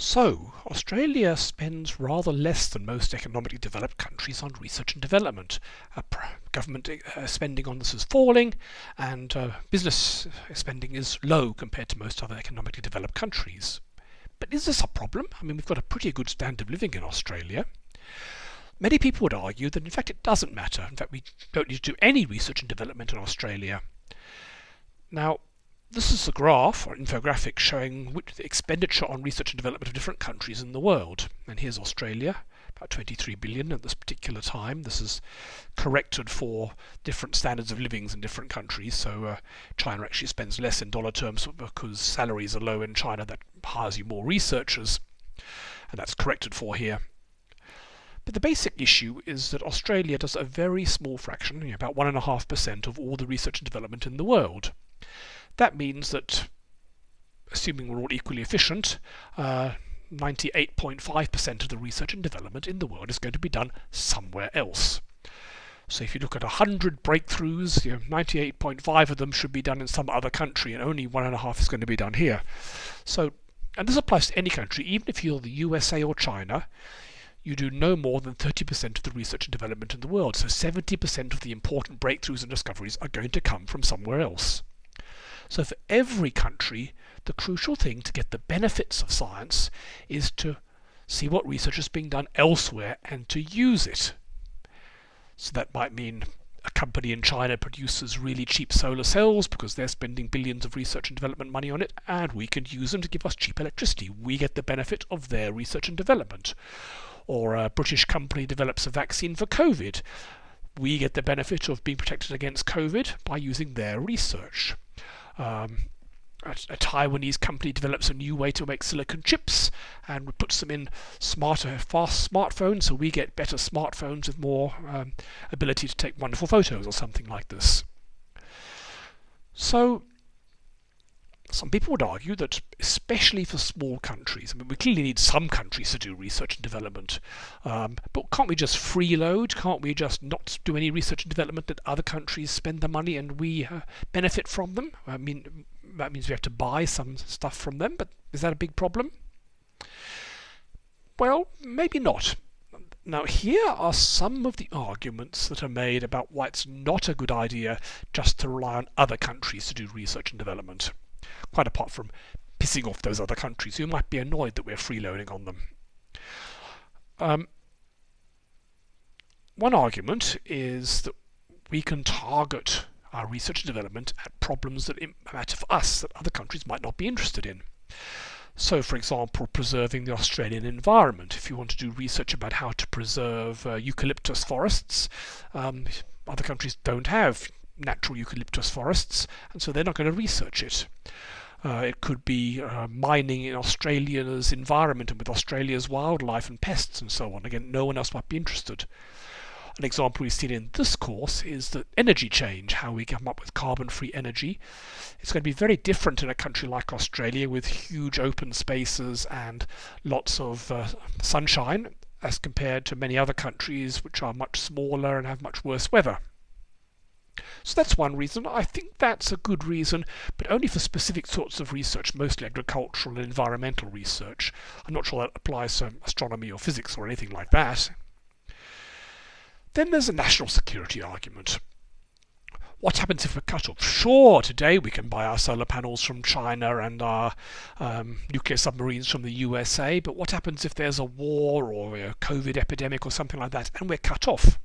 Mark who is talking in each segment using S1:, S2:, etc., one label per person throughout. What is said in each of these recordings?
S1: So, Australia spends rather less than most economically developed countries on research and development. Government spending on this is falling, and business spending is low compared to most other economically developed countries. But is this a problem? I mean, we've got a pretty good standard of living in Australia. Many people would argue that in fact it doesn't matter. In fact, we don't need to do any research and development in Australia. Now, this is a graph or infographic showing the expenditure on research and development of different countries in the world. And here's Australia, about 23 billion at this particular time. This is corrected for different standards of living in different countries. So China actually spends less in dollar terms because salaries are low in China. That hires you more researchers, and that's corrected for here. But the basic issue is that Australia does a very small fraction, about 1.5% of all the research and development in the world. That means that, assuming we're all equally efficient, 98.5% of the research and development in the world is going to be done somewhere else. So if you look at 100 breakthroughs, 98.5 of them should be done in some other country, and only 1.5 is going to be done here. So, and this applies to any country, even if you're the USA or China. You do no more than 30% of the research and development in the world. So 70% of the important breakthroughs and discoveries are going to come from somewhere else. So for every country, the crucial thing to get the benefits of science is to see what research is being done elsewhere and to use it. So that might mean a company in China produces really cheap solar cells because they're spending billions of research and development money on it, and we can use them to give us cheap electricity. We get the benefit of their research and development. Or a British company develops a vaccine for COVID. We get the benefit of being protected against COVID by using their research. A Taiwanese company develops a new way to make silicon chips and puts them in smarter, fast smartphones, so we get better smartphones with more ability to take wonderful photos or something like this. So some people would argue that, especially for small countries, I mean, we clearly need some countries to do research and development, but can't we just freeload? Can't we just not do any research and development, that other countries spend the money and we benefit from them? I mean, that means we have to buy some stuff from them, but is that a big problem? Well, maybe not. Now, here are some of the arguments that are made about why it's not a good idea just to rely on other countries to do research and development. Quite apart from pissing off those other countries who might be annoyed that we're freeloading on them. One argument is that we can target our research and development at problems that matter for us that other countries might not be interested in. So, for example, preserving the Australian environment. If you want to do research about how to preserve eucalyptus forests, other countries don't have natural eucalyptus forests, and so they're not going to research it. It could be mining in Australia's environment and with Australia's wildlife and pests and so on. Again, no one else might be interested. An example we've seen in this course is that energy change, how we come up with carbon-free energy. It's going to be very different in a country like Australia with huge open spaces and lots of sunshine as compared to many other countries which are much smaller and have much worse weather. So that's one reason. I think that's a good reason, but only for specific sorts of research, mostly agricultural and environmental research. I'm not sure that applies to astronomy or physics or anything like that. Then there's a national security argument. What happens if we're cut off? Sure, today we can buy our solar panels from China and our nuclear submarines from the USA, but what happens if there's a war or a COVID epidemic or something like that and we're cut off?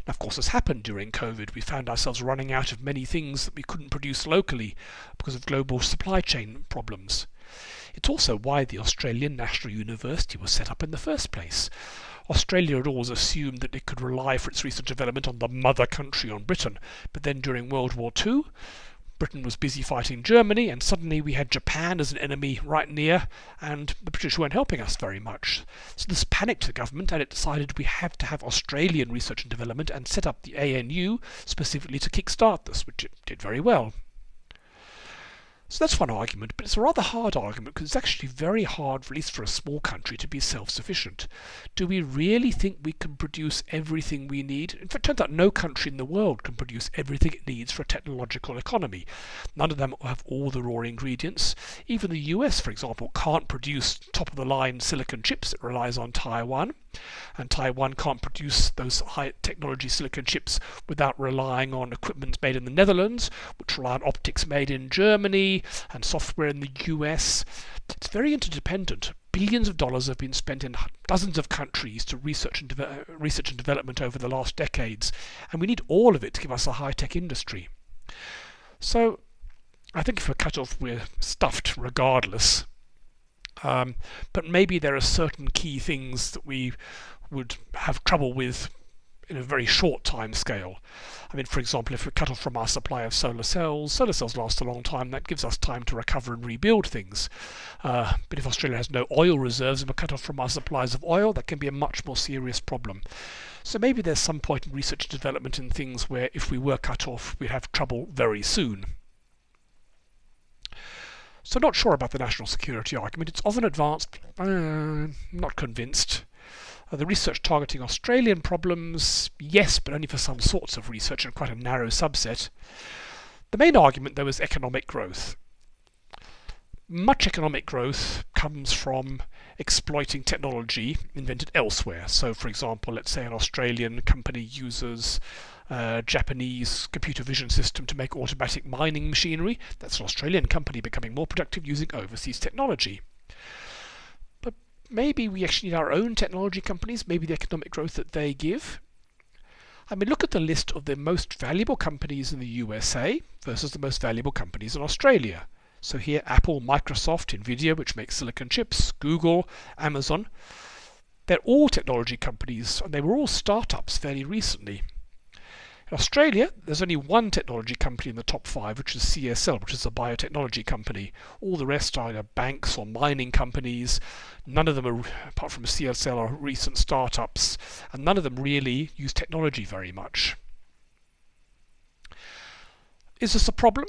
S1: Now, of course, this happened during COVID. We found ourselves running out of many things that we couldn't produce locally because of global supply chain problems. It's also why the Australian National University was set up in the first place. Australia had always assumed that it could rely for its research and development on the mother country, on Britain, but then during World War II, Britain was busy fighting Germany, and suddenly we had Japan as an enemy right near, and the British weren't helping us very much. So this panicked the government, and it decided we have to have Australian research and development and set up the ANU specifically to kickstart this, which it did very well. So that's one argument, but it's a rather hard argument because it's actually very hard, at least for a small country, to be self-sufficient. Do we really think we can produce everything we need? In fact, it turns out no country in the world can produce everything it needs for a technological economy. None of them have all the raw ingredients. Even the US, for example, can't produce top-of-the-line silicon chips. It relies on Taiwan. And Taiwan can't produce those high technology silicon chips without relying on equipment made in the Netherlands, which rely on optics made in Germany and software in the US. It's very interdependent. Billions of dollars have been spent in dozens of countries to research and development over the last decades, and we need all of it to give us a high-tech industry. So I think if we're cut off, we're stuffed regardless. But maybe there are certain key things that we would have trouble with in a very short time scale. I mean, for example, if we're cut off from our supply of solar cells last a long time. That gives us time to recover and rebuild things. But if Australia has no oil reserves and we're cut off from our supplies of oil, that can be a much more serious problem. So maybe there's some point in research and development in things where if we were cut off, we'd have trouble very soon. So not sure about the national security argument. It's often advanced, not convinced. The research targeting Australian problems, yes, but only for some sorts of research and quite a narrow subset. The main argument, though, is economic growth. Much economic growth comes from exploiting technology invented elsewhere. So, for example, let's say an Australian company uses a Japanese computer vision system to make automatic mining machinery. That's an Australian company becoming more productive using overseas technology. But maybe we actually need our own technology companies, maybe the economic growth that they give. I mean, look at the list of the most valuable companies in the USA versus the most valuable companies in Australia. So here, Apple, Microsoft, Nvidia, which makes silicon chips, Google, Amazon. They're all technology companies, and they were all startups fairly recently. In Australia, there's only one technology company in the top 5, which is CSL, which is a biotechnology company. All the rest are either banks or mining companies. None of them, are, apart from CSL, are recent startups, and none of them really use technology very much. Is this a problem?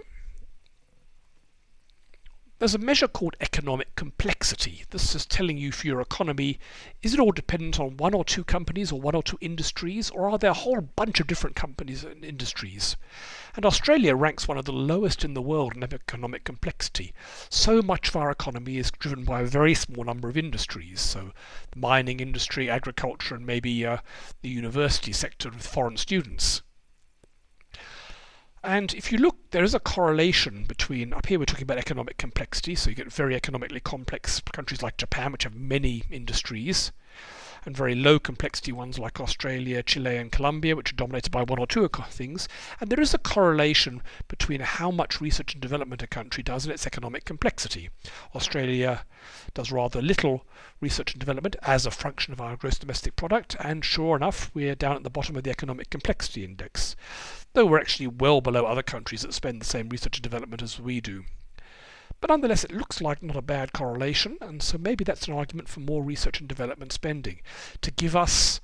S1: There's a measure called economic complexity. This is telling you for your economy, is it all dependent on one or two companies or one or two industries, or are there a whole bunch of different companies and industries? And Australia ranks one of the lowest in the world in economic complexity. So much of our economy is driven by a very small number of industries. So the mining industry, agriculture, and maybe the university sector with foreign students. And if you look, there is a correlation between, up here we're talking about economic complexity, so you get very economically complex countries like Japan, which have many industries, and very low complexity ones like Australia, Chile and Colombia, which are dominated by one or two things. And there is a correlation between how much research and development a country does and its economic complexity. Australia does rather little research and development as a function of our gross domestic product, and sure enough, we're down at the bottom of the economic complexity index, though we're actually well below other countries that spend the same research and development as we do. But nonetheless, it looks like not a bad correlation, and so maybe that's an argument for more research and development spending, to give us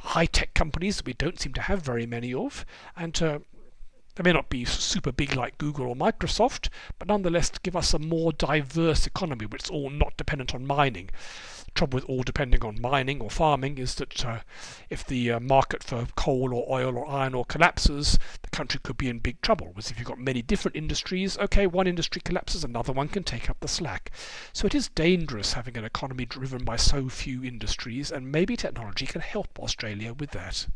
S1: high-tech companies that we don't seem to have very many of, and they may not be super big like Google or Microsoft, but nonetheless to give us a more diverse economy, which is all not dependent on mining. The trouble with all depending on mining or farming is that if the market for coal or oil or iron ore collapses, the country could be in big trouble. Whereas if you've got many different industries, okay, one industry collapses, another one can take up the slack. So it is dangerous having an economy driven by so few industries, and maybe technology can help Australia with that.